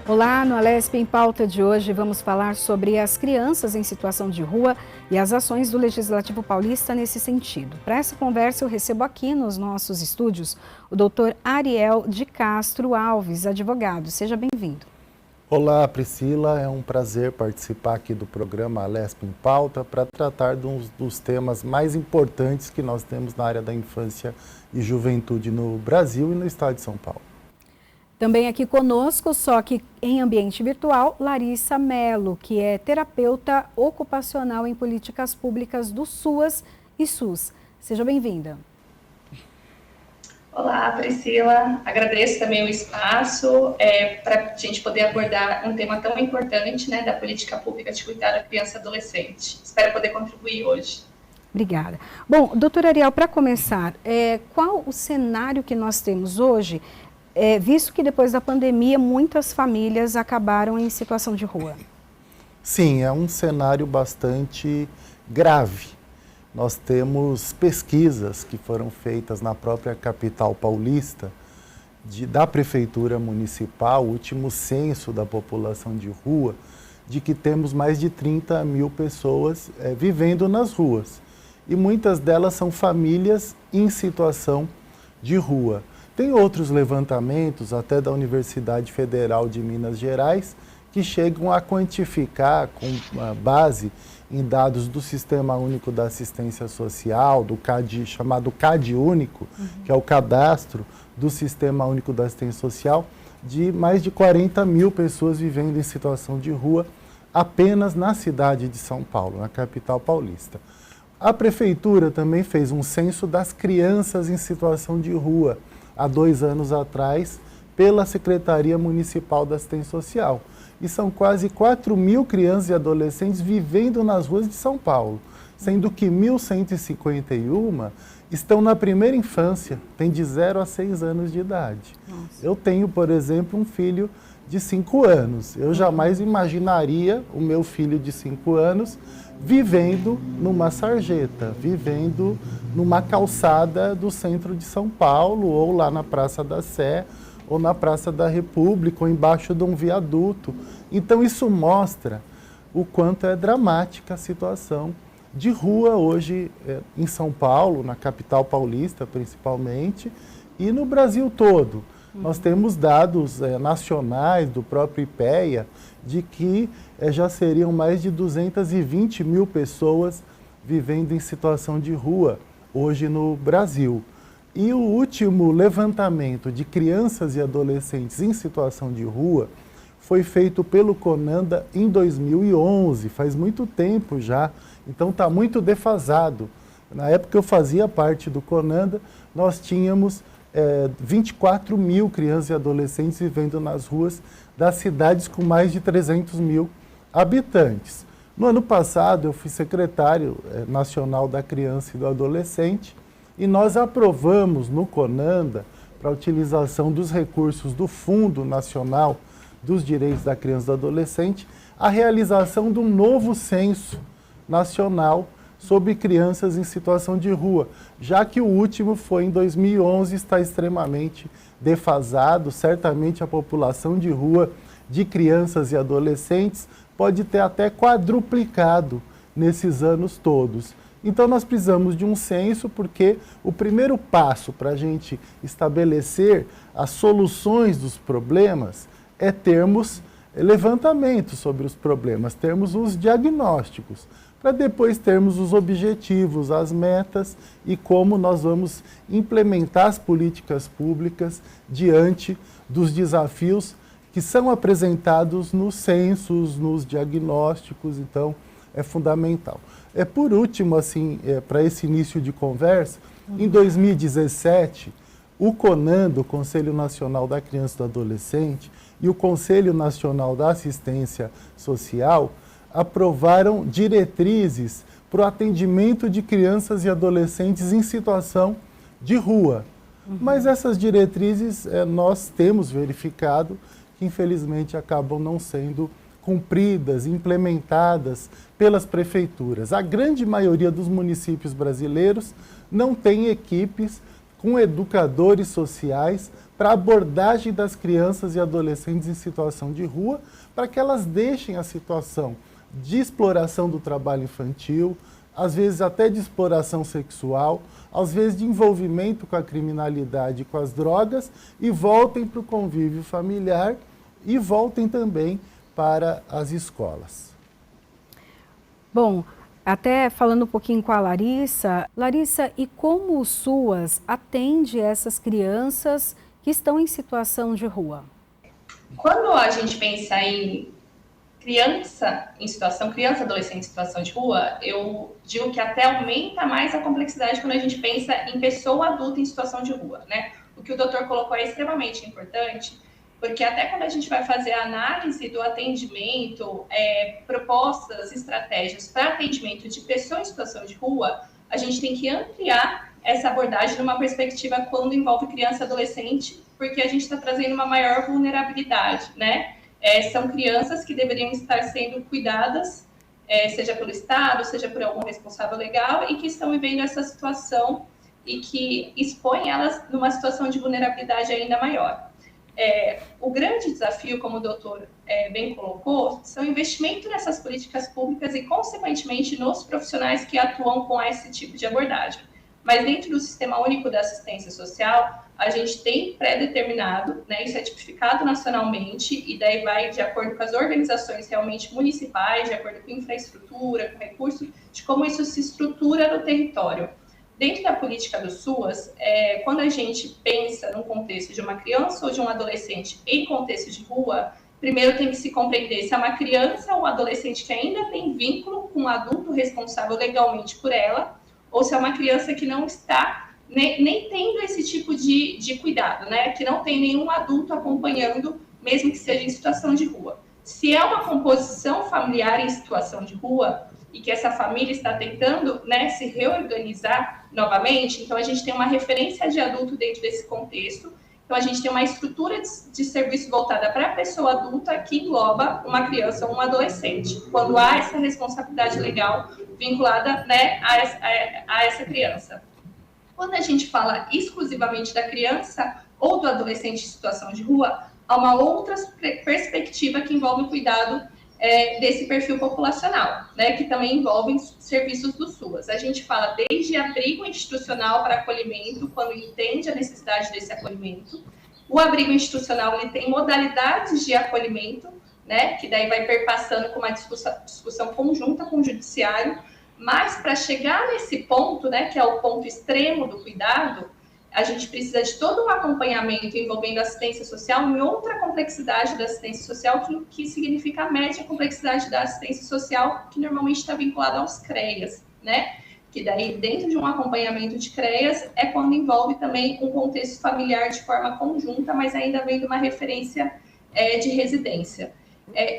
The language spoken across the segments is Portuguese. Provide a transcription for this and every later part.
Olá, no Alesp em Pauta de hoje vamos falar sobre as crianças em situação de rua e as ações do Legislativo Paulista nesse sentido. Para essa conversa eu recebo aqui nos nossos estúdios o Dr. Ariel de Castro Alves, advogado. Seja bem-vindo. Olá, Priscila. É um prazer participar aqui do programa Alesp em Pauta para tratar dos temas mais importantes que nós temos na área da infância e juventude no Brasil e no estado de São Paulo. Também aqui conosco, só que em ambiente virtual, Larissa Mello, que é terapeuta ocupacional em políticas públicas do SUAS e SUS. Seja bem-vinda. Olá, Priscila. Agradeço também o espaço para a gente poder abordar um tema tão importante, da política pública de cuidar da criança e adolescente. Espero poder contribuir hoje. Obrigada. Bom, doutora Ariel, para começar, qual o cenário que nós temos hoje, visto que depois da pandemia muitas famílias acabaram em situação de rua? Sim, é um cenário bastante grave. Nós temos pesquisas que foram feitas na própria capital paulista, da Prefeitura Municipal, o último censo da população de rua, de que temos mais de 30 mil pessoas vivendo nas ruas. E muitas delas são famílias em situação de rua. Tem outros levantamentos, até da Universidade Federal de Minas Gerais, que chegam a quantificar com base em dados do Sistema Único da Assistência Social, do chamado CAD Único, que é o cadastro do Sistema Único da Assistência Social, de mais de 40 mil pessoas vivendo em situação de rua apenas na cidade de São Paulo, na capital paulista. A Prefeitura também fez um censo das crianças em situação de rua, há 2 anos atrás, pela Secretaria Municipal da Assistência Social. E são quase 4 mil crianças e adolescentes vivendo nas ruas de São Paulo, sendo que 1.151 estão na primeira infância, tem de 0 a 6 anos de idade. Nossa. Eu tenho, por exemplo, um filho de 5 anos. Eu jamais imaginaria o meu filho de 5 anos vivendo numa sarjeta, vivendo numa calçada do centro de São Paulo, ou lá na Praça da Sé, ou na Praça da República, ou embaixo de um viaduto. Então isso mostra o quanto é dramática a situação de rua hoje em São Paulo, na capital paulista principalmente, e no Brasil todo. Nós temos dados nacionais do próprio IPEA de que já seriam mais de 220 mil pessoas vivendo em situação de rua hoje no Brasil. E o último levantamento de crianças e adolescentes em situação de rua foi feito pelo CONANDA em 2011, faz muito tempo já, então está muito defasado. Na época que eu fazia parte do CONANDA, nós tínhamos 24 mil crianças e adolescentes vivendo nas ruas das cidades com mais de 300 mil habitantes. No ano passado, eu fui secretário nacional da criança e do adolescente e nós aprovamos no CONANDA, para a utilização dos recursos do Fundo Nacional dos Direitos da Criança e do Adolescente, a realização de um novo censo nacional sobre crianças em situação de rua, já que o último foi em 2011, está extremamente defasado. Certamente a população de rua de crianças e adolescentes pode ter até quadruplicado nesses anos todos. Então nós precisamos de um censo, porque o primeiro passo para a gente estabelecer as soluções dos problemas é termos levantamentos sobre os problemas, termos os diagnósticos, para depois termos os objetivos, as metas e como nós vamos implementar as políticas públicas diante dos desafios que são apresentados nos censos, nos diagnósticos. Então é fundamental. Por último, assim, para esse início de conversa, em 2017, o CONANDA, o Conselho Nacional da Criança e do Adolescente, e o Conselho Nacional da Assistência Social aprovaram diretrizes para o atendimento de crianças e adolescentes em situação de rua. Mas essas diretrizes nós temos verificado que infelizmente acabam não sendo cumpridas, implementadas pelas prefeituras. A grande maioria dos municípios brasileiros não tem equipes com educadores sociais para abordagem das crianças e adolescentes em situação de rua, para que elas deixem a situação de exploração do trabalho infantil, às vezes até de exploração sexual, às vezes de envolvimento com a criminalidade e com as drogas, e voltem para o convívio familiar e voltem também para as escolas. Bom, até falando um pouquinho com a Larissa. Larissa, e como o SUAS atende essas crianças que estão em situação de rua? Quando a gente pensa em criança, adolescente em situação de rua, eu digo que até aumenta mais a complexidade quando a gente pensa em pessoa adulta em situação de rua, né? O que o doutor colocou é extremamente importante, porque até quando a gente vai fazer a análise do atendimento, propostas, estratégias para atendimento de pessoa em situação de rua, a gente tem que ampliar essa abordagem numa perspectiva quando envolve criança e adolescente, porque a gente está trazendo uma maior vulnerabilidade, né? São crianças que deveriam estar sendo cuidadas, seja pelo Estado, seja por algum responsável legal, e que estão vivendo essa situação e que expõe elas numa situação de vulnerabilidade ainda maior. O grande desafio, como o doutor bem colocou, são o investimento nessas políticas públicas e, consequentemente, nos profissionais que atuam com esse tipo de abordagem. Mas dentro do Sistema Único da Assistência Social, a gente tem pré-determinado, né, isso é tipificado nacionalmente, e daí vai de acordo com as organizações realmente municipais, de acordo com infraestrutura, com recursos, de como isso se estrutura no território. Dentro da política do SUAS, quando a gente pensa num contexto de uma criança ou de um adolescente em contexto de rua, primeiro tem que se compreender se é uma criança ou um adolescente que ainda tem vínculo com um adulto responsável legalmente por ela, ou se é uma criança que não está nem tendo esse tipo de cuidado, né? Que não tem nenhum adulto acompanhando, mesmo que seja em situação de rua. Se é uma composição familiar em situação de rua e que essa família está tentando, né, se reorganizar novamente, então a gente tem uma referência de adulto dentro desse contexto, então a gente tem uma estrutura de serviço voltada para a pessoa adulta que engloba uma criança ou um adolescente, quando há essa responsabilidade legal vinculada, né, a essa criança. Quando a gente fala exclusivamente da criança ou do adolescente em situação de rua, há uma outra perspectiva que envolve o cuidado desse perfil populacional, né, que também envolve serviços do SUAS. A gente fala desde abrigo institucional para acolhimento, quando entende a necessidade desse acolhimento. O abrigo institucional ele tem modalidades de acolhimento, né, que daí vai perpassando com uma discussão conjunta com o judiciário, mas para chegar nesse ponto, né, que é o ponto extremo do cuidado, a gente precisa de todo um acompanhamento envolvendo assistência social em outra complexidade da assistência social, que significa a média complexidade da assistência social, que normalmente está vinculada aos CREAS, né? Que daí, dentro de um acompanhamento de CREAS, é quando envolve também um contexto familiar de forma conjunta, mas ainda vem de uma referência de residência.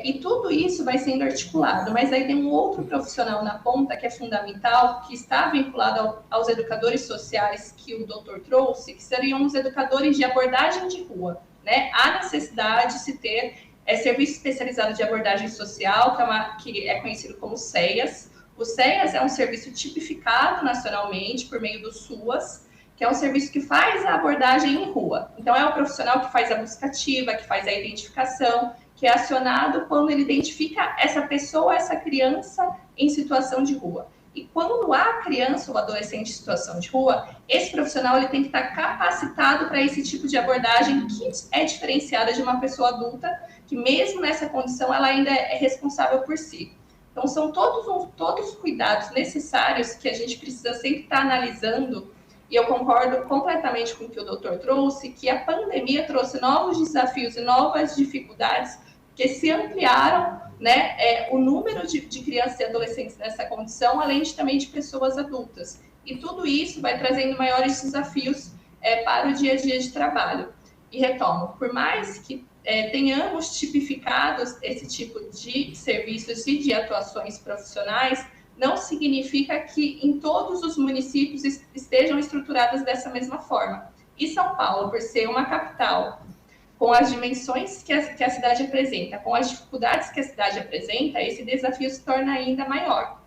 E tudo isso vai sendo articulado, mas aí tem um outro profissional na ponta que é fundamental, que está vinculado aos educadores sociais que o doutor trouxe, que seriam os educadores de abordagem de rua, né? Há necessidade de se ter serviço especializado de abordagem social, que é conhecido como SEAS. O SEAS é um serviço tipificado nacionalmente por meio do SUAS, que é um serviço que faz a abordagem em rua. Então, é o profissional que faz a busca ativa, que faz a identificação, que é acionado quando ele identifica essa pessoa, essa criança em situação de rua. E quando há criança ou adolescente em situação de rua, esse profissional ele tem que estar capacitado para esse tipo de abordagem que é diferenciada de uma pessoa adulta, que mesmo nessa condição ela ainda é responsável por si. Então, são todos os cuidados necessários que a gente precisa sempre estar analisando. E eu concordo completamente com o que o doutor trouxe, que a pandemia trouxe novos desafios e novas dificuldades que se ampliaram, né, o número de crianças e adolescentes nessa condição, além também de pessoas adultas. E tudo isso vai trazendo maiores desafios para o dia a dia de trabalho. E retomo, por mais que tenhamos tipificados esse tipo de serviços e de atuações profissionais, não significa que em todos os municípios estejam estruturadas dessa mesma forma. E São Paulo, por ser uma capital, com as dimensões que a cidade apresenta, com as dificuldades que a cidade apresenta, esse desafio se torna ainda maior.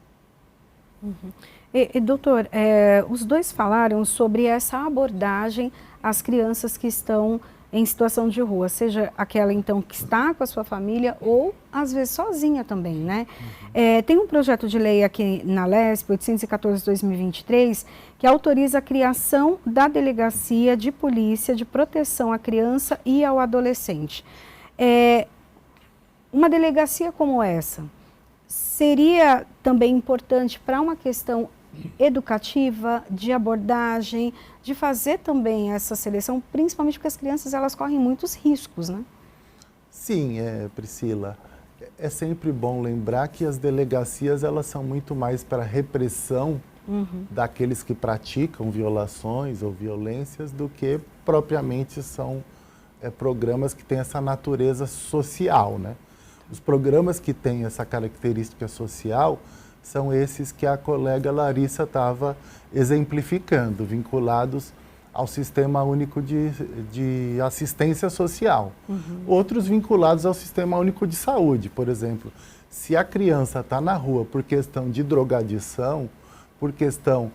Uhum. Doutor, os dois falaram sobre essa abordagem às crianças que estão em situação de rua, seja aquela então que está com a sua família ou às vezes sozinha também, né? Tem um projeto de lei aqui na LESP, 814/2023, que autoriza a criação da Delegacia de Polícia de Proteção à Criança e ao Adolescente. Uma delegacia como essa seria também importante para uma questão educativa, de abordagem, de fazer também essa seleção, principalmente porque as crianças elas correm muitos riscos, né? Sim, Priscila. É sempre bom lembrar que as delegacias elas são muito mais para repressão daqueles que praticam violações ou violências do que propriamente são programas que têm essa natureza social, né? Os programas que têm essa característica social são esses que a colega Larissa estava exemplificando, vinculados ao Sistema Único de Assistência Social. Outros vinculados ao Sistema Único de Saúde, por exemplo. Se a criança está na rua por questão de drogadição, por questão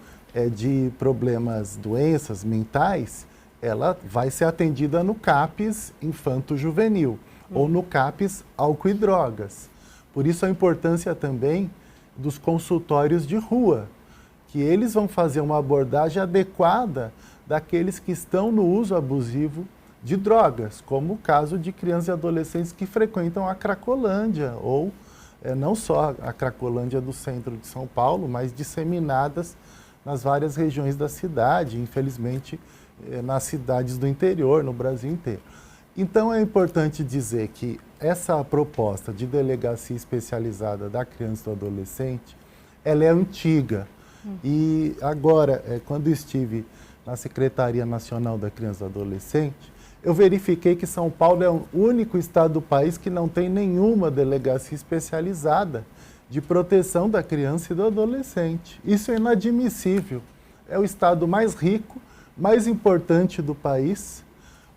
de problemas, doenças mentais, ela vai ser atendida no CAPS Infanto-Juvenil ou no CAPS Álcool e Drogas. Por isso a importância também dos consultórios de rua, que eles vão fazer uma abordagem adequada daqueles que estão no uso abusivo de drogas, como o caso de crianças e adolescentes que frequentam a Cracolândia, ou não só a Cracolândia do centro de São Paulo, mas disseminadas nas várias regiões da cidade, infelizmente nas cidades do interior, no Brasil inteiro. Então é importante dizer que essa proposta de delegacia especializada da criança e do adolescente, ela é antiga. E agora, quando estive na Secretaria Nacional da Criança e do Adolescente, eu verifiquei que São Paulo é o único estado do país que não tem nenhuma delegacia especializada de proteção da criança e do adolescente. Isso é inadmissível. É o estado mais rico, mais importante do país.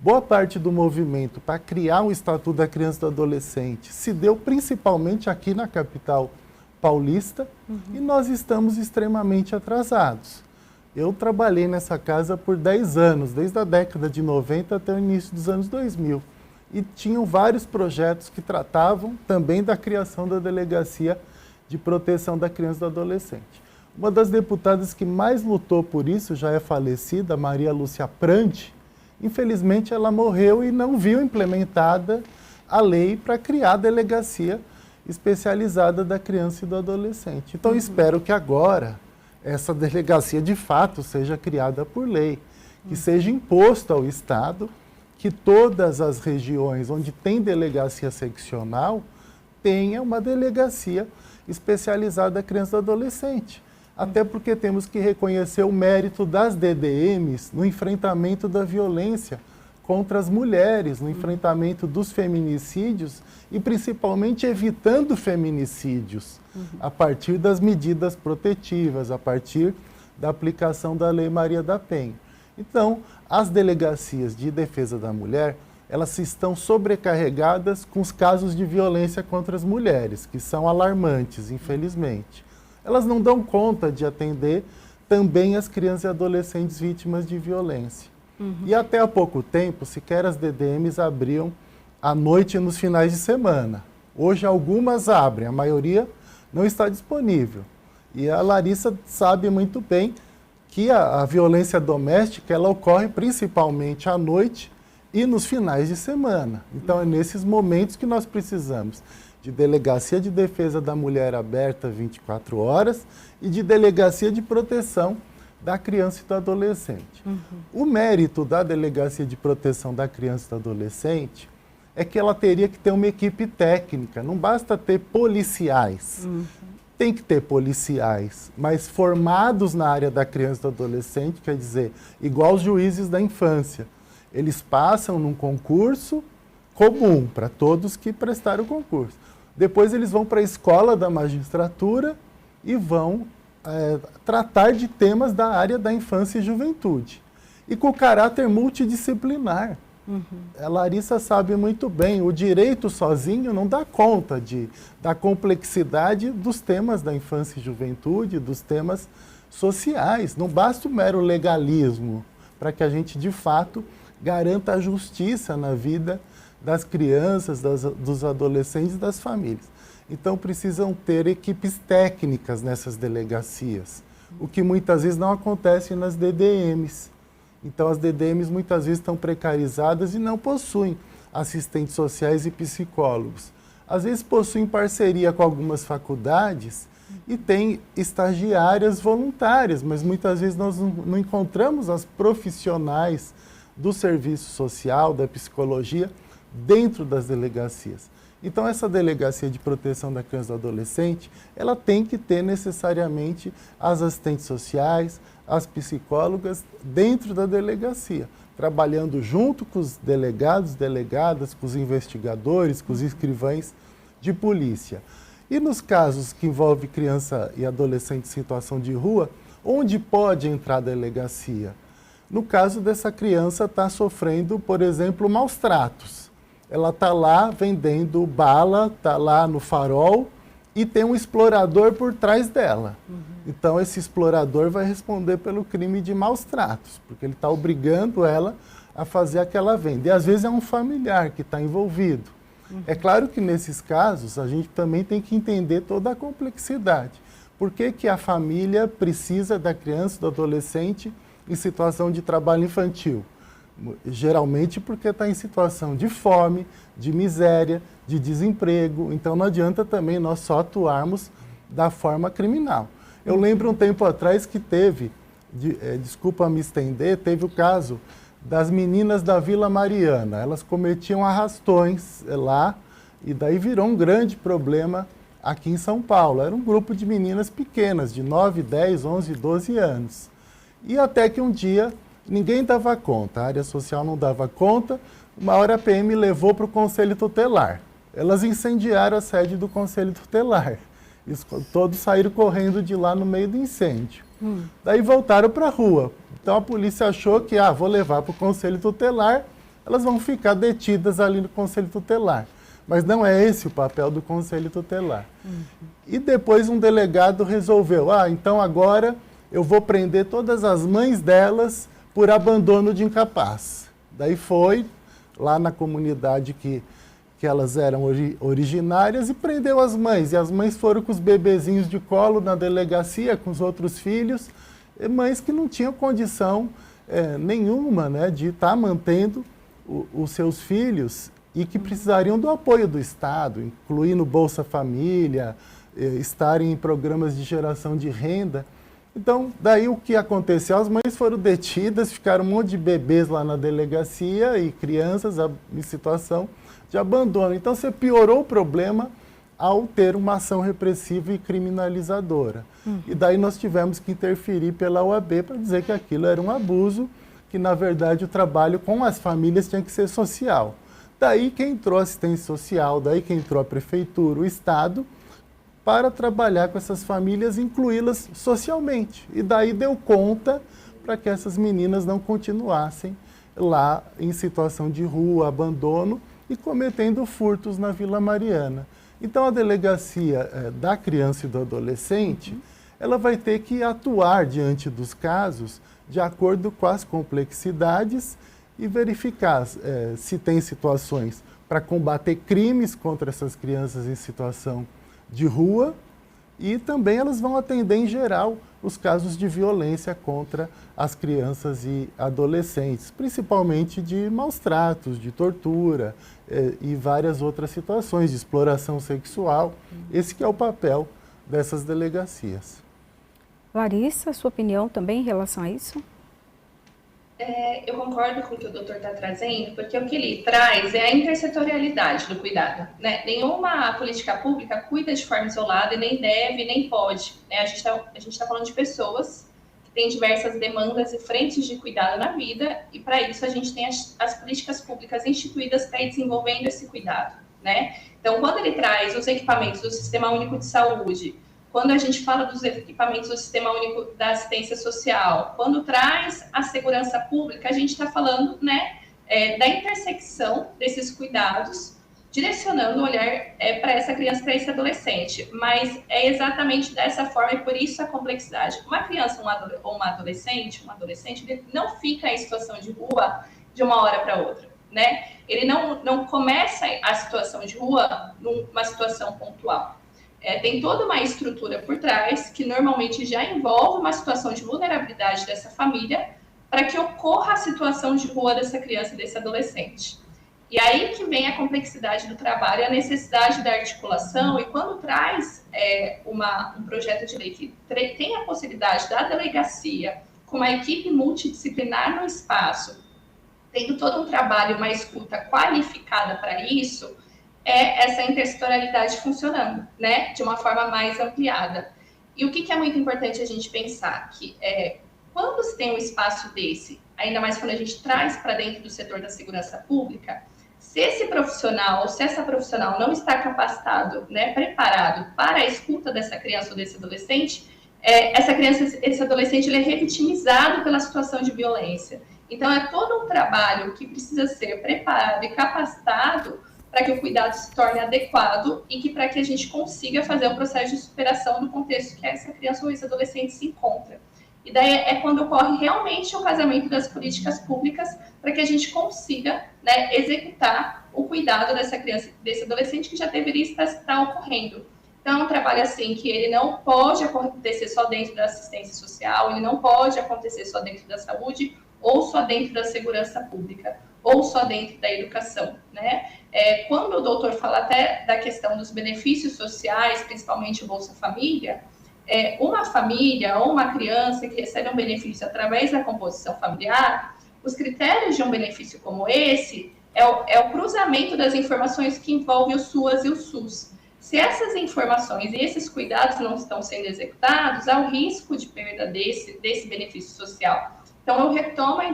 Boa parte do movimento para criar um Estatuto da Criança e do Adolescente se deu principalmente aqui na capital paulista e nós estamos extremamente atrasados. Eu trabalhei nessa casa por 10 anos, desde a década de 90 até o início dos anos 2000. E tinham vários projetos que tratavam também da criação da Delegacia de Proteção da Criança e do Adolescente. Uma das deputadas que mais lutou por isso, já é falecida, Maria Lúcia Prandi. Infelizmente, ela morreu e não viu implementada a lei para criar a delegacia especializada da criança e do adolescente. Então, espero que agora essa delegacia, de fato, seja criada por lei, que seja imposto ao Estado que todas as regiões onde tem delegacia seccional tenha uma delegacia especializada da criança e do adolescente. Até porque temos que reconhecer o mérito das DDMs no enfrentamento da violência contra as mulheres, no enfrentamento dos feminicídios e principalmente evitando feminicídios a partir das medidas protetivas, a partir da aplicação da Lei Maria da Penha. Então, as delegacias de defesa da mulher, elas estão sobrecarregadas com os casos de violência contra as mulheres, que são alarmantes, infelizmente. Elas não dão conta de atender também as crianças e adolescentes vítimas de violência. E até há pouco tempo, sequer as DDMs abriam à noite e nos finais de semana. Hoje algumas abrem, a maioria não está disponível. E a Larissa sabe muito bem que a violência doméstica ela ocorre principalmente à noite e nos finais de semana. Então é nesses momentos que nós precisamos de Delegacia de Defesa da Mulher aberta 24 horas e de Delegacia de Proteção da Criança e do Adolescente. O mérito da Delegacia de Proteção da Criança e do Adolescente é que ela teria que ter uma equipe técnica, não basta ter policiais. Tem que ter policiais, mas formados na área da criança e do adolescente, quer dizer, igual os juízes da infância. Eles passam num concurso comum para todos que prestaram o concurso. Depois eles vão para a escola da magistratura e vão tratar de temas da área da infância e juventude. E com caráter multidisciplinar. A Larissa sabe muito bem, o direito sozinho não dá conta da complexidade dos temas da infância e juventude, dos temas sociais. Não basta o mero legalismo para que a gente, de fato, garanta a justiça na vida das crianças, dos adolescentes e das famílias. Então, precisam ter equipes técnicas nessas delegacias, o que muitas vezes não acontece nas DDMs. Então, as DDMs muitas vezes estão precarizadas e não possuem assistentes sociais e psicólogos. Às vezes possuem parceria com algumas faculdades e tem estagiárias voluntárias, mas muitas vezes nós não encontramos as profissionais do serviço social, da psicologia, dentro das delegacias. Então, essa delegacia de proteção da criança e do adolescente, ela tem que ter necessariamente as assistentes sociais, as psicólogas dentro da delegacia, trabalhando junto com os delegados, delegadas, com os investigadores, com os escrivães de polícia. E nos casos que envolvem criança e adolescente em situação de rua, onde pode entrar a delegacia? No caso dessa criança estar sofrendo, por exemplo, maus tratos. Ela está lá vendendo bala, está lá no farol e tem um explorador por trás dela. Então, esse explorador vai responder pelo crime de maus tratos, porque ele está obrigando ela a fazer aquela venda. E às vezes é um familiar que está envolvido. É claro que nesses casos a gente também tem que entender toda a complexidade. Por que que a família precisa da criança e do adolescente em situação de trabalho infantil? Geralmente porque está em situação de fome, de miséria, de desemprego. Então não adianta também nós só atuarmos da forma criminal. Eu lembro um tempo atrás que teve, desculpa me estender, teve o caso das meninas da Vila Mariana. Elas cometiam arrastões lá e daí virou um grande problema aqui em São Paulo. Era um grupo de meninas pequenas, de 9, 10, 11, 12 anos. E até que um dia ninguém dava conta, a área social não dava conta, uma hora a PM levou para o Conselho Tutelar. Elas incendiaram a sede do Conselho Tutelar. Todos saíram correndo de lá no meio do incêndio. Daí voltaram para a rua. Então a polícia achou que, vou levar para o Conselho Tutelar, elas vão ficar detidas ali no Conselho Tutelar. Mas não é esse o papel do Conselho Tutelar. E depois um delegado resolveu, então agora eu vou prender todas as mães delas por abandono de incapaz. Daí foi lá na comunidade que elas eram originárias e prendeu as mães. E as mães foram com os bebezinhos de colo na delegacia, com os outros filhos, mães que não tinham condição nenhuma, né, de estar mantendo os seus filhos e que precisariam do apoio do Estado, incluindo Bolsa Família, estarem em programas de geração de renda. Então, daí o que aconteceu? As mães foram detidas, ficaram um monte de bebês lá na delegacia e crianças em situação de abandono. Então, você piorou o problema ao ter uma ação repressiva e criminalizadora. E daí nós tivemos que interferir pela OAB para dizer que aquilo era um abuso, que na verdade o trabalho com as famílias tinha que ser social. Daí que entrou a assistência social, daí que entrou a prefeitura, o Estado, para trabalhar com essas famílias e incluí-las socialmente. E daí deu conta para que essas meninas não continuassem lá em situação de rua, abandono e cometendo furtos na Vila Mariana. Então a delegacia da criança e do adolescente, ela vai ter que atuar diante dos casos de acordo com as complexidades e verificar se tem situações para combater crimes contra essas crianças em situação de rua e também elas vão atender em geral os casos de violência contra as crianças e adolescentes, principalmente de maus tratos, de tortura e várias outras situações de exploração sexual. Esse que é o papel dessas delegacias. Larissa, sua opinião também em relação a isso? Eu concordo com o que o doutor está trazendo, porque o que ele traz é a intersetorialidade do cuidado, né? Nenhuma política pública cuida de forma isolada e nem deve, nem pode, né? A gente tá falando de pessoas que têm diversas demandas e frentes de cuidado na vida e para isso a gente tem as políticas públicas instituídas para ir desenvolvendo esse cuidado, né? Então, quando ele traz os equipamentos do Sistema Único de Saúde, quando a gente fala dos equipamentos do Sistema Único da Assistência Social, quando traz a segurança pública, a gente está falando, né, da intersecção desses cuidados direcionando o olhar para essa criança, para esse adolescente. Mas é exatamente dessa forma e por isso a complexidade. Uma criança ou um adolescente, ele não fica em situação de rua de uma hora para outra, né? Ele não começa a situação de rua numa situação pontual. Tem toda uma estrutura por trás que normalmente já envolve uma situação de vulnerabilidade dessa família para que ocorra a situação de rua dessa criança e desse adolescente. E aí que vem a complexidade do trabalho, a necessidade da articulação, e quando traz um projeto de lei que tem a possibilidade da delegacia, com uma equipe multidisciplinar no espaço, tendo todo um trabalho, uma escuta qualificada para isso, essa intersetorialidade funcionando, né, de uma forma mais ampliada. E o que é muito importante a gente pensar? Que quando se tem um espaço desse, ainda mais quando a gente traz para dentro do setor da segurança pública, se esse profissional ou se essa profissional não está capacitado, né, preparado para a escuta dessa criança ou desse adolescente, essa criança, esse adolescente, ele é revitimizado pela situação de violência. Então, é todo um trabalho que precisa ser preparado e capacitado para que o cuidado se torne adequado e que para que a gente consiga fazer o processo de superação do contexto que essa criança ou esse adolescente se encontra. E daí é quando ocorre realmente o casamento das políticas públicas para que a gente consiga, né, executar o cuidado dessa criança, desse adolescente que já deveria estar ocorrendo. Então, é um trabalho assim que ele não pode acontecer só dentro da assistência social, ele não pode acontecer só dentro da saúde ou só dentro da segurança pública, ou só dentro da educação, né? Quando o doutor fala até da questão dos benefícios sociais, principalmente o Bolsa Família, uma família ou uma criança que recebe um benefício através da composição familiar, os critérios de um benefício como esse é o cruzamento das informações que envolve o SUAS e o SUS. Se essas informações e esses cuidados não estão sendo executados, há o risco de perda desse benefício social. Então, eu retomo a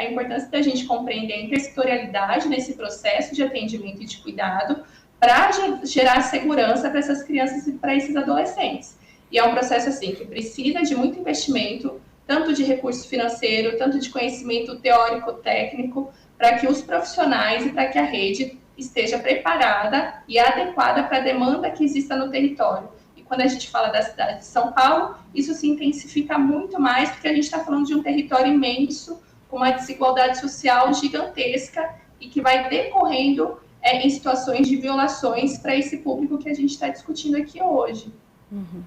importância da gente compreender a intersetorialidade nesse processo de atendimento e de cuidado para gerar segurança para essas crianças e para esses adolescentes. E é um processo assim que precisa de muito investimento, tanto de recurso financeiro, tanto de conhecimento teórico-técnico, para que os profissionais e para que a rede esteja preparada e adequada para a demanda que exista no território. E quando a gente fala da cidade de São Paulo, isso se intensifica muito mais, porque a gente está falando de um território imenso, com uma desigualdade social gigantesca e que vai decorrendo em situações de violações para esse público que a gente está discutindo aqui hoje. Uhum.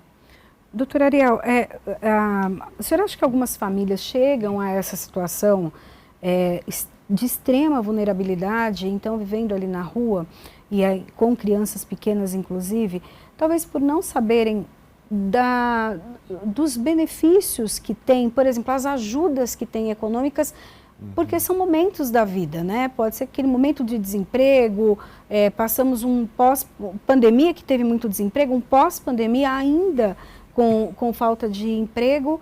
Doutora Ariel, a senhora acha que algumas famílias chegam a essa situação de extrema vulnerabilidade, então vivendo ali na rua, e aí, com crianças pequenas inclusive, talvez por não saberem dos benefícios que tem, por exemplo, as ajudas que tem econômicas, porque são momentos da vida, né? Pode ser aquele momento de desemprego, passamos um pós-pandemia que teve muito desemprego, um pós-pandemia ainda com falta de emprego.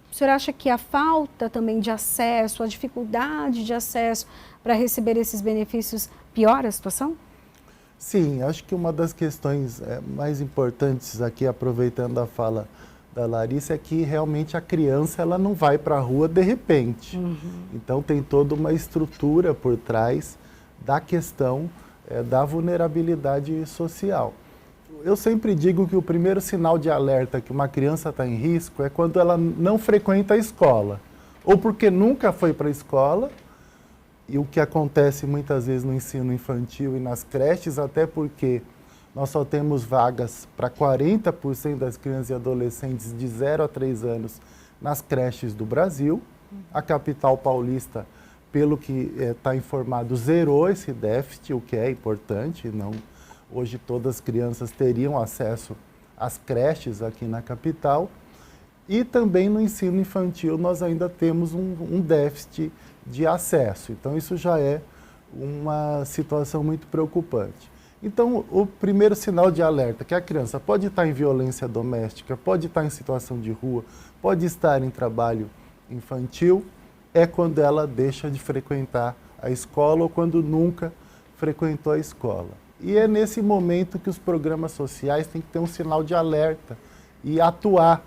O senhor acha que a falta também de acesso, a dificuldade de acesso para receber esses benefícios piora a situação? Sim, acho que uma das questões mais importantes aqui, aproveitando a fala da Larissa, é que realmente a criança ela não vai para a rua de repente. Uhum. Então tem toda uma estrutura por trás da questão da vulnerabilidade social. Eu sempre digo que o primeiro sinal de alerta que uma criança está em risco é quando ela não frequenta a escola, ou porque nunca foi para a escola, e o que acontece muitas vezes no ensino infantil e nas creches, até porque nós só temos vagas para 40% das crianças e adolescentes de 0 a 3 anos nas creches do Brasil. A capital paulista, pelo que está informado, zerou esse déficit, o que é importante. Hoje todas as crianças teriam acesso às creches aqui na capital. E também no ensino infantil nós ainda temos um déficit de acesso. Então isso já é uma situação muito preocupante. Então, o primeiro sinal de alerta, que a criança pode estar em violência doméstica, pode estar em situação de rua, pode estar em trabalho infantil, é quando ela deixa de frequentar a escola ou quando nunca frequentou a escola. E é nesse momento que os programas sociais têm que ter um sinal de alerta e atuar.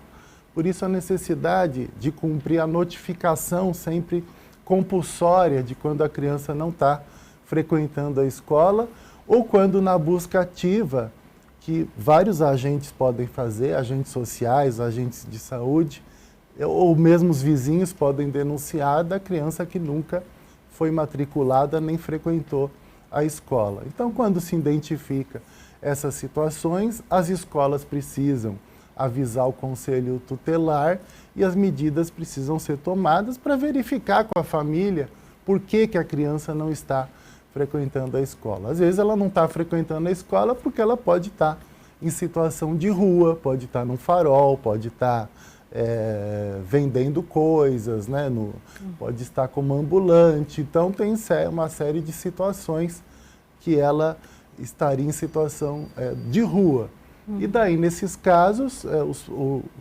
Por isso a necessidade de cumprir a notificação sempre compulsória de quando a criança não está frequentando a escola, ou quando na busca ativa, que vários agentes podem fazer, agentes sociais, agentes de saúde, ou mesmo os vizinhos podem denunciar da criança que nunca foi matriculada nem frequentou a escola. Então, quando se identifica essas situações, as escolas precisam avisar o conselho tutelar e as medidas precisam ser tomadas para verificar com a família por que a criança não está frequentando a escola. Às vezes ela não está frequentando a escola porque ela pode estar em situação de rua, pode estar num farol, pode estar vendendo coisas, né? Pode estar como ambulante. Então tem uma série de situações que ela estaria em situação de rua. E daí, nesses casos,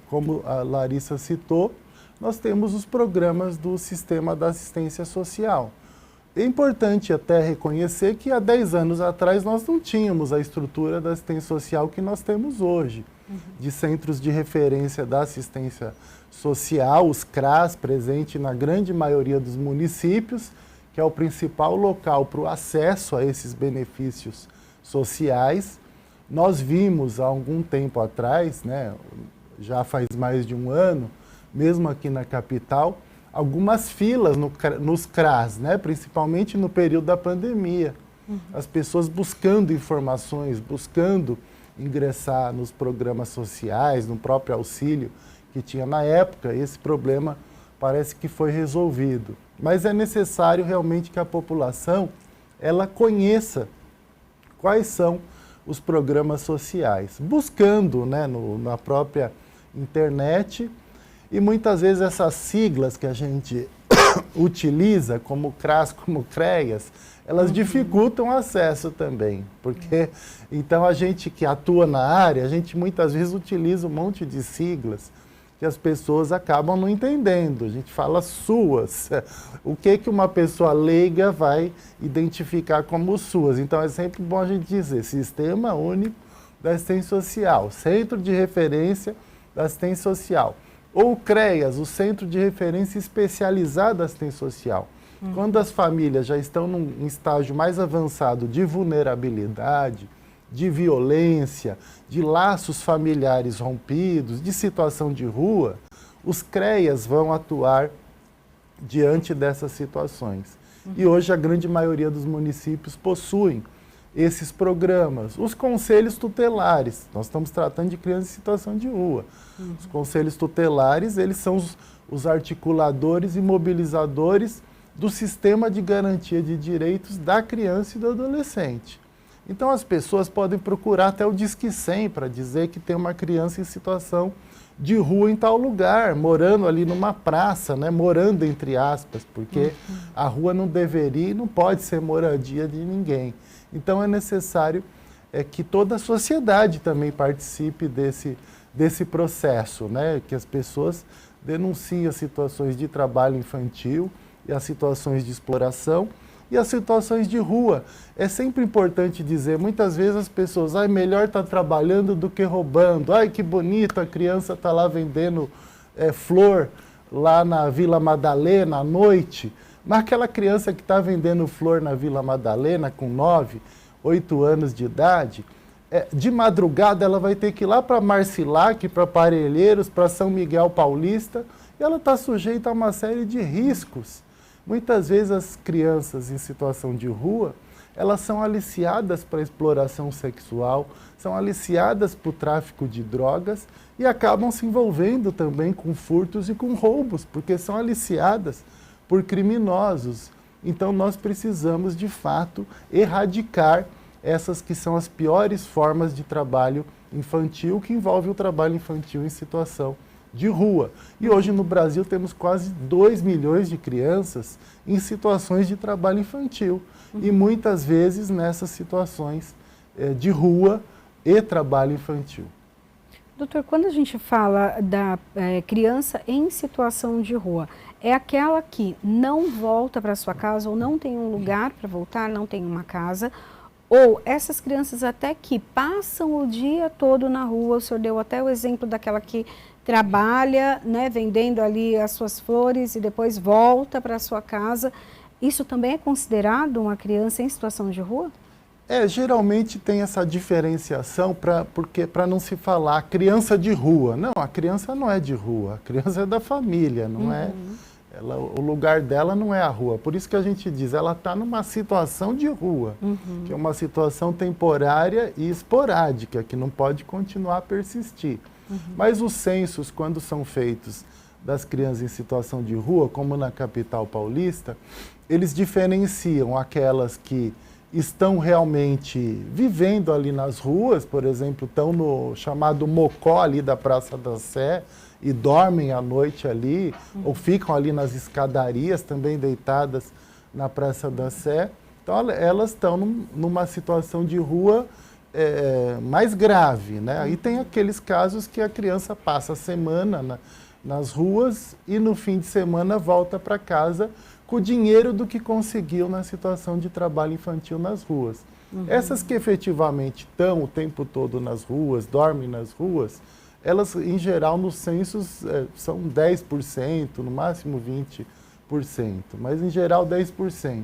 como a Larissa citou, nós temos os programas do Sistema da Assistência Social. É importante até reconhecer que há 10 anos atrás nós não tínhamos a estrutura da assistência social que nós temos hoje, de centros de referência da assistência social, os CRAS, presente na grande maioria dos municípios, que é o principal local para o acesso a esses benefícios sociais. Nós vimos há algum tempo atrás, né, já faz mais de um ano, mesmo aqui na capital, algumas filas nos CRAS, né, principalmente no período da pandemia. As pessoas buscando informações, buscando ingressar nos programas sociais, no próprio auxílio que tinha na época. Esse problema parece que foi resolvido. Mas é necessário realmente que a população ela conheça quais são os programas sociais, buscando, né, na própria internet. E muitas vezes essas siglas que a gente utiliza, como CRAS, como CREAS, elas dificultam o acesso também. Porque, então, a gente que atua na área, a gente muitas vezes utiliza um monte de siglas que as pessoas acabam não entendendo. A gente fala SUAS. O que uma pessoa leiga vai identificar como SUAS? Então, é sempre bom a gente dizer Sistema Único da Assistência Social, Centro de Referência da Assistência Social. Ou o CREAS, o Centro de Referência Especializado da Assistência Social. Quando as famílias já estão num estágio mais avançado de vulnerabilidade, de violência, de laços familiares rompidos, de situação de rua, os CREAS vão atuar diante dessas situações. E hoje a grande maioria dos municípios possuem esses programas. Os conselhos tutelares, nós estamos tratando de crianças em situação de rua. Os conselhos tutelares, eles são os articuladores e mobilizadores do sistema de garantia de direitos da criança e do adolescente. Então as pessoas podem procurar até o Disque 100 para dizer que tem uma criança em situação de rua em tal lugar, morando ali numa praça, né? Morando entre aspas, porque a rua não deveria e não pode ser moradia de ninguém. Então é necessário que toda a sociedade também participe desse processo, né? Que as pessoas denunciem as situações de trabalho infantil e as situações de exploração e as situações de rua. É sempre importante dizer, muitas vezes as pessoas, melhor estar trabalhando do que roubando. Ai, que bonito, a criança está lá vendendo flor lá na Vila Madalena à noite. Mas aquela criança que está vendendo flor na Vila Madalena com 9, 8 anos de idade, de madrugada ela vai ter que ir lá para Marcilac, para Parelheiros, para São Miguel Paulista, e ela está sujeita a uma série de riscos. Muitas vezes as crianças em situação de rua, elas são aliciadas para a exploração sexual, são aliciadas para o tráfico de drogas e acabam se envolvendo também com furtos e com roubos, porque são aliciadas por criminosos. Então nós precisamos, de fato, erradicar essas que são as piores formas de trabalho infantil, que envolve o trabalho infantil em situação de rua. E hoje no Brasil temos quase 2 milhões de crianças em situações de trabalho infantil. E muitas vezes nessas situações de rua e trabalho infantil. Doutor, quando a gente fala da criança em situação de rua, é aquela que não volta para sua casa ou não tem um lugar para voltar, não tem uma casa, ou essas crianças até que passam o dia todo na rua, o senhor deu até o exemplo daquela que trabalha, né, vendendo ali as suas flores e depois volta para sua casa. isso também é considerado uma criança em situação de rua? Geralmente tem essa diferenciação para não se falar criança de rua. Não, a criança não é de rua, a criança é da família, não é? O lugar dela não é a rua. Por isso que a gente diz, ela está numa situação de rua, que é uma situação temporária e esporádica, que não pode continuar a persistir. Mas os censos, quando são feitos das crianças em situação de rua, como na capital paulista, eles diferenciam aquelas que estão realmente vivendo ali nas ruas, por exemplo, estão no chamado mocó ali da Praça da Sé e dormem à noite ali, ou ficam ali nas escadarias também deitadas na Praça da Sé. Então elas estão numa situação de rua mais grave, né? Aí tem aqueles casos que a criança passa a semana nas ruas e no fim de semana volta para casa com o dinheiro do que conseguiu na situação de trabalho infantil nas ruas. Essas que efetivamente estão o tempo todo nas ruas, dormem nas ruas, elas, em geral, nos censos são 10%, no máximo 20%, mas, em geral, 10%.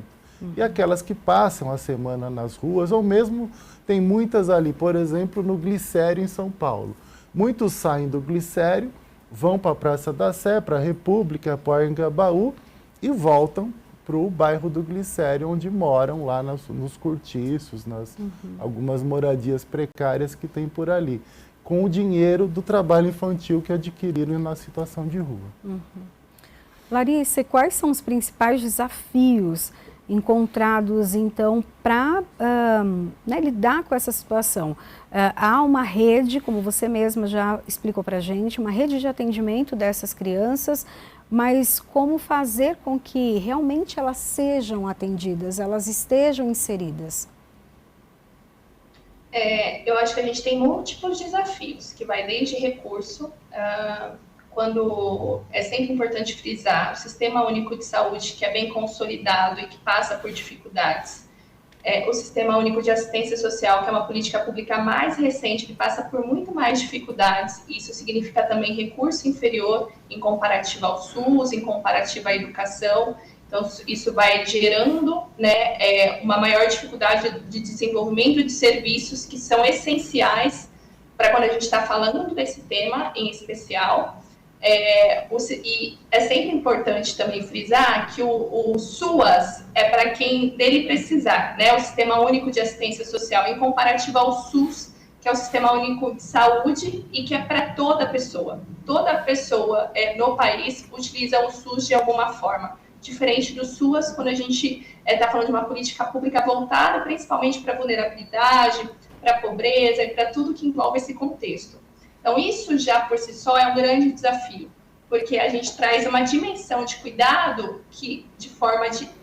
E aquelas que passam a semana nas ruas, ou mesmo tem muitas ali, por exemplo, no Glicério, em São Paulo. Muitos saem do Glicério, vão para a Praça da Sé, para a República, para o Anhangabaú, e voltam para o bairro do Glicério, onde moram lá nos cortiços, algumas moradias precárias que tem por ali, com o dinheiro do trabalho infantil que adquiriram na situação de rua. Larissa, quais são os principais desafios encontrados, então, para lidar com essa situação? Há uma rede, como você mesma já explicou para a gente, uma rede de atendimento dessas crianças, mas como fazer com que realmente elas sejam atendidas, elas estejam inseridas? Eu acho que a gente tem múltiplos desafios, que vai desde recurso, quando é sempre importante frisar o Sistema Único de Saúde, que é bem consolidado e que passa por dificuldades. O Sistema Único de Assistência Social, que é uma política pública mais recente, que passa por muito mais dificuldades. Isso significa também recurso inferior em comparativo ao SUS, em comparativo à educação. Então, isso vai gerando, né, uma maior dificuldade de desenvolvimento de serviços que são essenciais para quando a gente está falando desse tema em especial. E é sempre importante também frisar que o SUAS é para quem dele precisar, né? O Sistema Único de Assistência Social, em comparativo ao SUS, que é o Sistema Único de Saúde e que é para toda pessoa. Toda pessoa no país utiliza o SUS de alguma forma. Diferente do SUAS, quando a gente está falando de uma política pública voltada principalmente para a vulnerabilidade, para a pobreza e para tudo que envolve esse contexto. Então, isso já por si só é um grande desafio, porque a gente traz uma dimensão de cuidado que,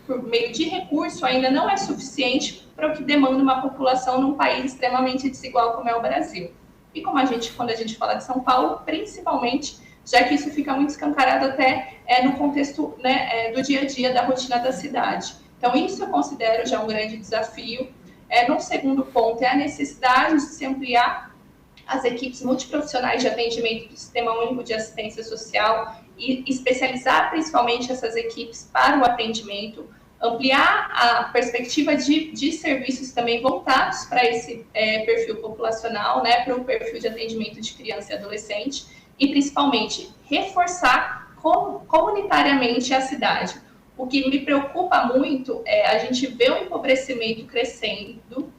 por meio de recurso, ainda não é suficiente para o que demanda uma população num país extremamente desigual como é o Brasil. E quando a gente fala de São Paulo, principalmente, já que isso fica muito escancarado até no contexto, né, do dia a dia, da rotina da cidade. Então, isso eu considero já um grande desafio. No segundo ponto, é a necessidade de se ampliar as equipes multiprofissionais de atendimento do Sistema Único de Assistência Social e especializar principalmente essas equipes para o atendimento, ampliar a perspectiva de serviços também voltados para esse perfil populacional, né, para o perfil de atendimento de criança e adolescente, e principalmente reforçar comunitariamente a cidade. O que me preocupa muito é a gente ver o empobrecimento crescendo,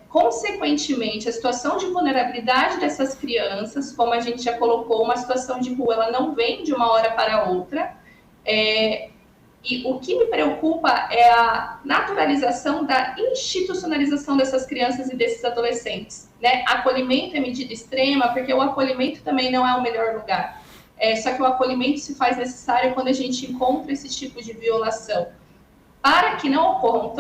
consequentemente, a situação de vulnerabilidade dessas crianças, como a gente já colocou, uma situação de rua, ela não vem de uma hora para outra. E o que me preocupa é a naturalização da institucionalização dessas crianças e desses adolescentes, né? Acolhimento é medida extrema, porque o acolhimento também não é o melhor lugar. Só que o acolhimento se faz necessário quando a gente encontra esse tipo de violação. Para que não ocorram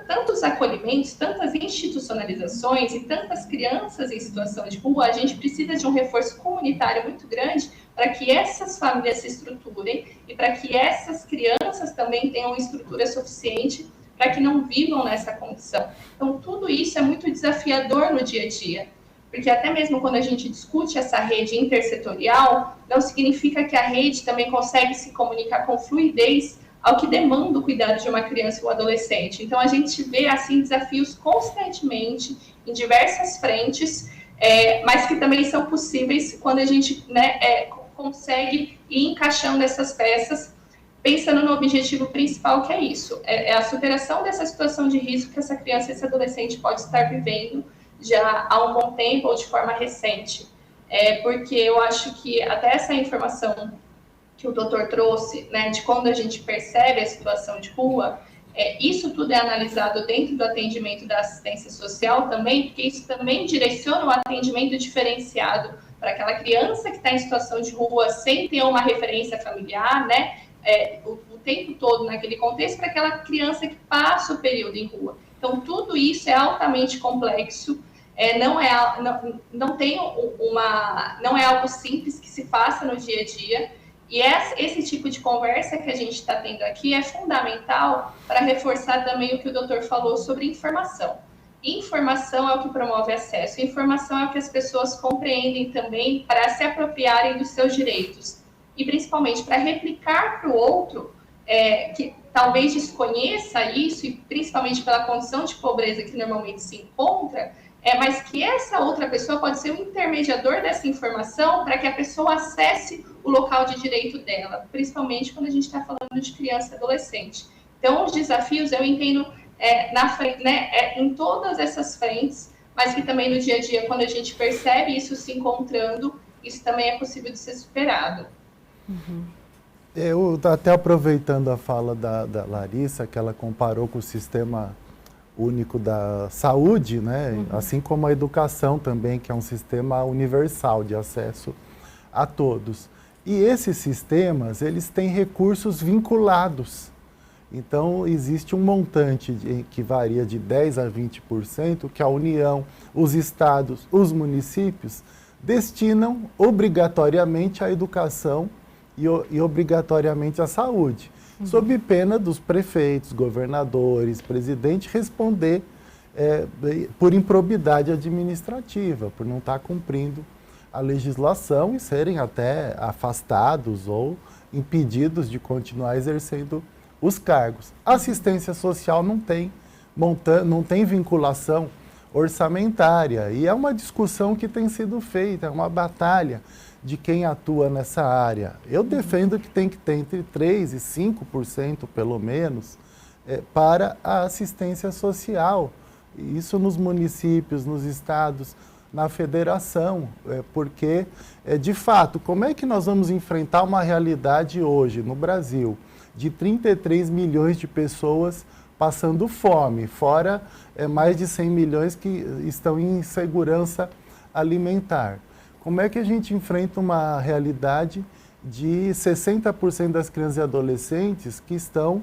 tantos acolhimentos, tantas institucionalizações e tantas crianças em situação de rua, a gente precisa de um reforço comunitário muito grande para que essas famílias se estruturem e para que essas crianças também tenham estrutura suficiente para que não vivam nessa condição. Então, tudo isso é muito desafiador no dia a dia, porque até mesmo quando a gente discute essa rede intersetorial, não significa que a rede também consegue se comunicar com fluidez ao que demanda o cuidado de uma criança ou adolescente. Então, a gente vê, assim, desafios constantemente, em diversas frentes, mas que também são possíveis quando a gente, né, consegue ir encaixando essas peças, pensando no objetivo principal, que é isso, é a superação dessa situação de risco que essa criança e esse adolescente pode estar vivendo já há um bom tempo ou de forma recente. Porque eu acho que até essa informação que o doutor trouxe, né, de quando a gente percebe a situação de rua, isso tudo é analisado dentro do atendimento da assistência social também, porque isso também direciona o atendimento diferenciado para aquela criança que está em situação de rua sem ter uma referência familiar, né, o tempo todo naquele contexto, para aquela criança que passa o período em rua. Então, tudo isso é altamente complexo, não é algo simples que se faça no dia a dia, e esse tipo de conversa que a gente está tendo aqui é fundamental para reforçar também o que o doutor falou sobre informação. Informação é o que promove acesso, informação é o que as pessoas compreendem também para se apropriarem dos seus direitos, e principalmente para replicar para o outro, que talvez desconheça isso, e principalmente pela condição de pobreza que normalmente se encontra, mas que essa outra pessoa pode ser um intermediador dessa informação para que a pessoa acesse o local de direito dela, principalmente quando a gente está falando de criança e adolescente. Então, os desafios eu entendo em todas essas frentes, mas que também no dia a dia, quando a gente percebe isso se encontrando, isso também é possível de ser superado. Uhum. Eu, até aproveitando a fala da Larissa, que ela comparou com o sistema único da saúde, né? Uhum. Assim como a educação também, que é um sistema universal de acesso a todos. E esses sistemas, eles têm recursos vinculados. Então, existe um montante que varia de 10% a 20%, que a União, os estados, os municípios destinam obrigatoriamente à educação e obrigatoriamente à saúde, sob pena dos prefeitos, governadores, presidente responder por improbidade administrativa, por não estar cumprindo a legislação e serem até afastados ou impedidos de continuar exercendo os cargos. A assistência social não tem vinculação orçamentária, e é uma discussão que tem sido feita, é uma batalha de quem atua nessa área. Eu defendo que tem que ter entre 3% e 5%, pelo menos, para a assistência social. Isso nos municípios, nos estados, na federação, porque, de fato, como é que nós vamos enfrentar uma realidade hoje, no Brasil, de 33 milhões de pessoas passando fome, fora mais de 100 milhões que estão em insegurança alimentar? Como é que a gente enfrenta uma realidade de 60% das crianças e adolescentes que estão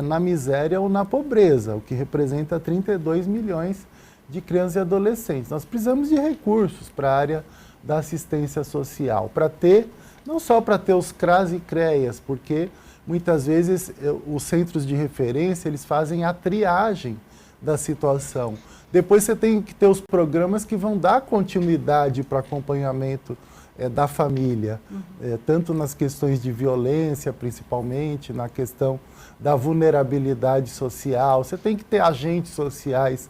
na miséria ou na pobreza, o que representa 32 milhões de crianças e adolescentes? Nós precisamos de recursos para a área da assistência social, para ter, não só para ter os CRAS e CREAS, porque muitas vezes os centros de referência, eles fazem a triagem da situação. Depois você tem que ter os programas que vão dar continuidade para o acompanhamento da família, tanto nas questões de violência, principalmente, na questão da vulnerabilidade social. Você tem que ter agentes sociais,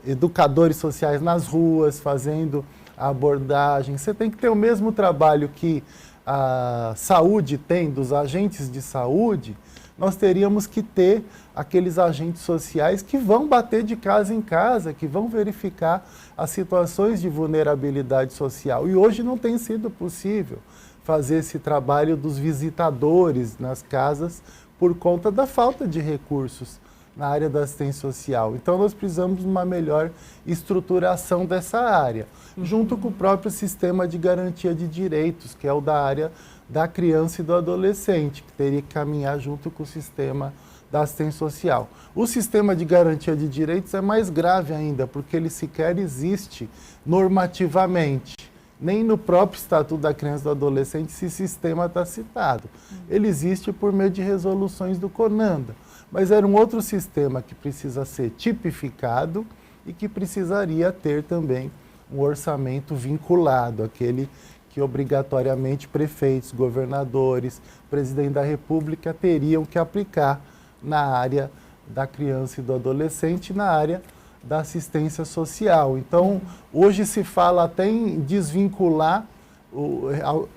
educadores sociais nas ruas, fazendo a abordagem. Você tem que ter o mesmo trabalho que a saúde tem, dos agentes de saúde. Nós teríamos que ter aqueles agentes sociais que vão bater de casa em casa, que vão verificar as situações de vulnerabilidade social. E hoje não tem sido possível fazer esse trabalho dos visitadores nas casas por conta da falta de recursos na área da assistência social. Então, nós precisamos de uma melhor estruturação dessa área, junto com o próprio sistema de garantia de direitos, que é o da área da criança e do adolescente, que teria que caminhar junto com o sistema da assistência social. O sistema de garantia de direitos é mais grave ainda, porque ele sequer existe normativamente. Nem no próprio Estatuto da Criança e do Adolescente esse sistema está citado. Ele existe por meio de resoluções do CONANDA, mas era um outro sistema que precisa ser tipificado e que precisaria ter também um orçamento vinculado, aquele que obrigatoriamente prefeitos, governadores, presidente da República teriam que aplicar na área da criança e do adolescente, na área da assistência social. Então, hoje se fala até em desvincular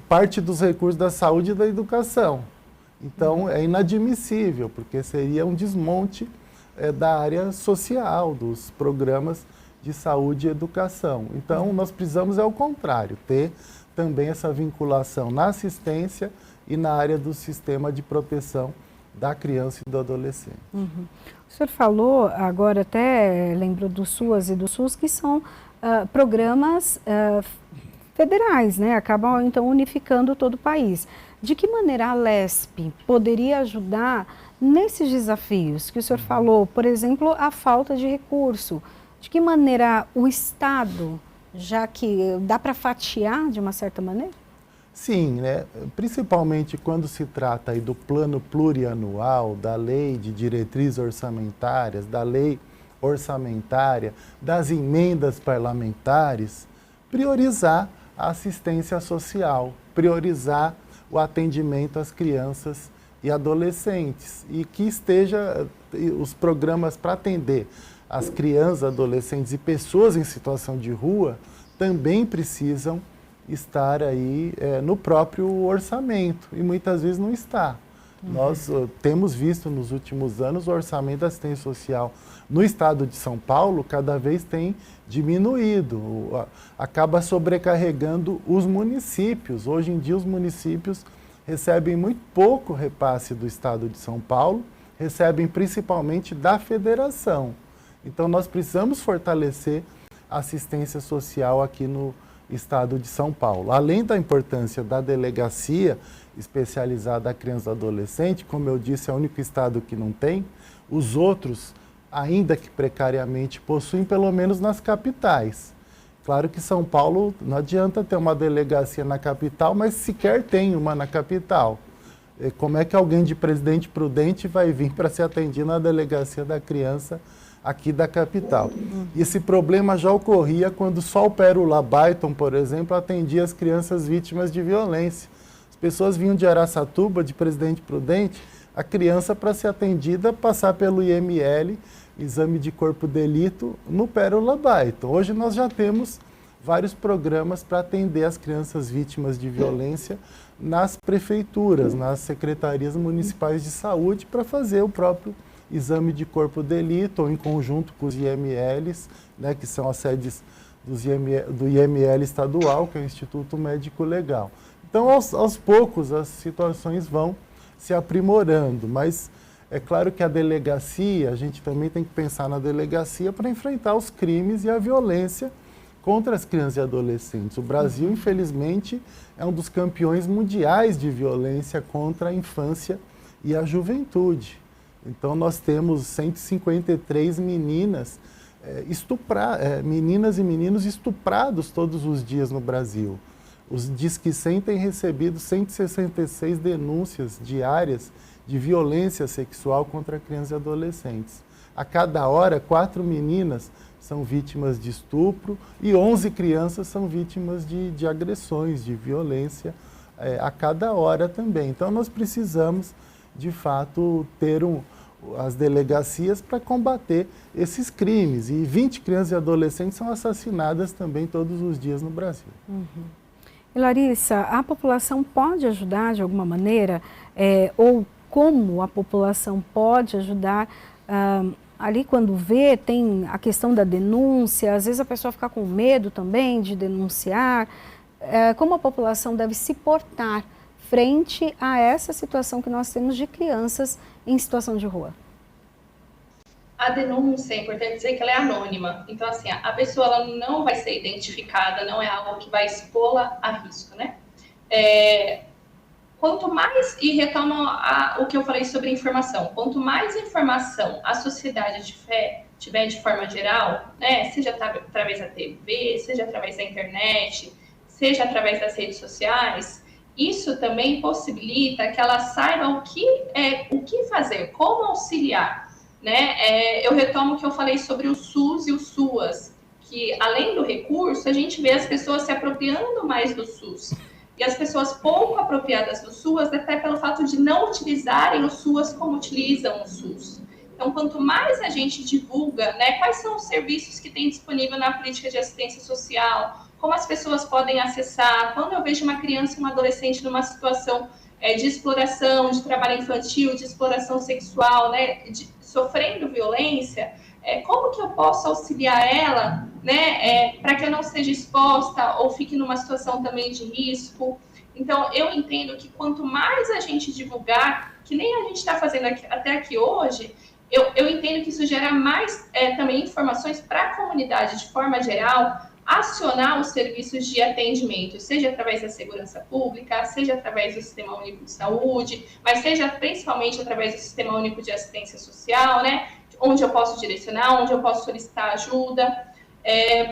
parte dos recursos da saúde e da educação. Então, é inadmissível, porque seria um desmonte da área social, dos programas de saúde e educação. Então, nós precisamos, ao contrário, ter também essa vinculação na assistência e na área do sistema de proteção da criança e do adolescente. Uhum. O senhor falou, agora até lembro do SUAS e do SUS, que são programas federais, né? Acabam então unificando todo o país. De que maneira a LESP poderia ajudar nesses desafios que o senhor falou? Por exemplo, a falta de recurso. De que maneira o Estado, já que dá para fatiar de uma certa maneira? Sim, né? Principalmente quando se trata aí do plano plurianual, da lei de diretrizes orçamentárias, da lei orçamentária, das emendas parlamentares, priorizar a assistência social, priorizar o atendimento às crianças e adolescentes e que esteja os programas para atender as crianças, adolescentes e pessoas em situação de rua também precisam estar aí no próprio orçamento e muitas vezes não está. Nós temos visto nos últimos anos o orçamento da assistência social no estado de São Paulo cada vez tem diminuído, acaba sobrecarregando os municípios. Hoje em dia os municípios recebem muito pouco repasse do estado de São Paulo, recebem principalmente da federação. Então nós precisamos fortalecer a assistência social aqui no estado de São Paulo. Além da importância da delegacia especializada à criança e adolescente, como eu disse, é o único estado que não tem, os outros, ainda que precariamente, possuem pelo menos nas capitais. Claro que São Paulo não adianta ter uma delegacia na capital, mas sequer tem uma na capital. Como é que alguém de Presidente Prudente vai vir para ser atendido na delegacia da criança aqui da capital? E esse problema já ocorria quando só o Pérola Baiton, por exemplo, atendia as crianças vítimas de violência. As pessoas vinham de Araçatuba, de Presidente Prudente, a criança para ser atendida, passar pelo IML, Exame de Corpo de Delito, no Pérola Baiton. Hoje nós já temos vários programas para atender as crianças vítimas de violência nas prefeituras, nas secretarias municipais de saúde, para fazer o próprio exame de corpo de delito, ou em conjunto com os IMLs, né, que são as sedes do IML estadual, que é o Instituto Médico Legal. Então, aos poucos, as situações vão se aprimorando, mas é claro que a delegacia, a gente também tem que pensar na delegacia para enfrentar os crimes e a violência contra as crianças e adolescentes. O Brasil, infelizmente, é um dos campeões mundiais de violência contra a infância e a juventude. Então, nós temos 153 meninas, meninas e meninos estuprados todos os dias no Brasil. Os Disque 100 têm recebido 166 denúncias diárias de violência sexual contra crianças e adolescentes. A cada hora, 4 meninas são vítimas de estupro e 11 crianças são vítimas de agressões, de violência a cada hora também. Então, nós precisamos, de fato, ter as delegacias para combater esses crimes. E 20 crianças e adolescentes são assassinadas também todos os dias no Brasil. E Larissa, a população pode ajudar de alguma maneira? Ou como a população pode ajudar? Ali quando vê, tem a questão da denúncia, às vezes a pessoa fica com medo também de denunciar. Como a população deve se portar frente a essa situação que nós temos de crianças em situação de rua? A denúncia, é importante dizer que ela é anônima. Então, assim, a pessoa ela não vai ser identificada, não é algo que vai expô-la a risco, né? Quanto mais, e retomo o que eu falei sobre informação, quanto mais informação a sociedade de fé tiver de forma geral, né, seja através da TV, seja através da internet, seja através das redes sociais, isso também possibilita que ela saiba o que fazer, como auxiliar, né? Eu retomo o que eu falei sobre o SUS e o SUAS, que, além do recurso, a gente vê as pessoas se apropriando mais do SUS. E as pessoas pouco apropriadas do SUS, até pelo fato de não utilizarem o SUS como utilizam o SUS. Então, quanto mais a gente divulga, né, quais são os serviços que tem disponível na política de assistência social, como as pessoas podem acessar, quando eu vejo uma criança e um adolescente numa situação de exploração, de trabalho infantil, de exploração sexual, né, sofrendo violência, como que eu posso auxiliar ela, né, para que eu não seja exposta ou fique numa situação também de risco. Então, eu entendo que quanto mais a gente divulgar, que nem a gente está fazendo até aqui hoje, eu entendo que isso gera mais também informações para a comunidade, de forma geral, acionar os serviços de atendimento, seja através da segurança pública, seja através do Sistema Único de Saúde, mas seja principalmente através do Sistema Único de Assistência Social, né? Onde eu posso direcionar, onde eu posso solicitar ajuda,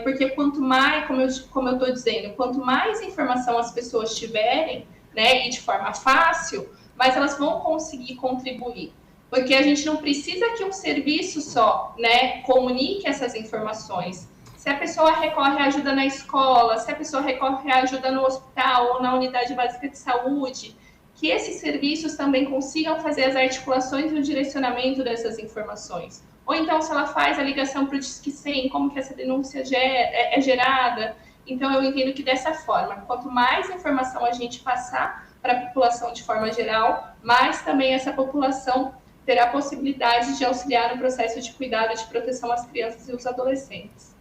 porque quanto mais, como eu estou dizendo, quanto mais informação as pessoas tiverem, né, e de forma fácil, mais elas vão conseguir contribuir. Porque a gente não precisa que um serviço só, né, comunique essas informações. Se a pessoa recorre à ajuda na escola, se a pessoa recorre à ajuda no hospital ou na unidade básica de saúde, que esses serviços também consigam fazer as articulações e o direcionamento dessas informações. Ou então, se ela faz a ligação para o Disque 100, como que essa denúncia é gerada. Então, eu entendo que dessa forma, quanto mais informação a gente passar para a população de forma geral, mais também essa população terá a possibilidade de auxiliar no processo de cuidado e de proteção às crianças e os adolescentes.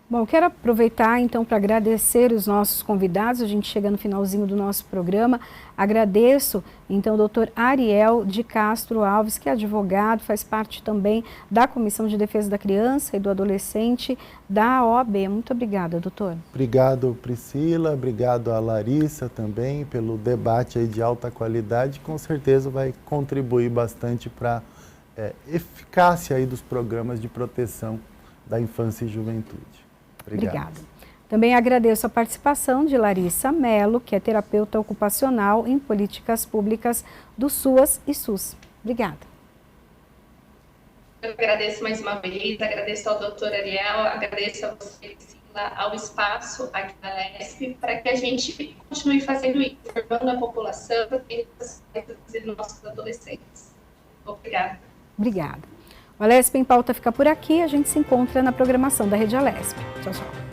Bom, quero aproveitar então para agradecer os nossos convidados, a gente chega no finalzinho do nosso programa. Agradeço então o doutor Ariel de Castro Alves, que é advogado, faz parte também da Comissão de Defesa da Criança e do Adolescente da OAB. Muito obrigada, doutor. Obrigado, Priscila, obrigado a Larissa também pelo debate aí de alta qualidade, com certeza vai contribuir bastante para a eficácia aí dos programas de proteção da infância e juventude. Obrigada. Também agradeço a participação de Larissa Mello, que é terapeuta ocupacional em políticas públicas do SUAS e SUS. Obrigada. Eu agradeço mais uma vez, agradeço ao doutor Ariel, agradeço a você, Priscila, ao espaço aqui na LESP, para que a gente continue fazendo isso, formando a população e nossos adolescentes. Obrigada. Obrigada. O Alesp em Pauta fica por aqui, a gente se encontra na programação da Rede Alesp. Tchau, tchau.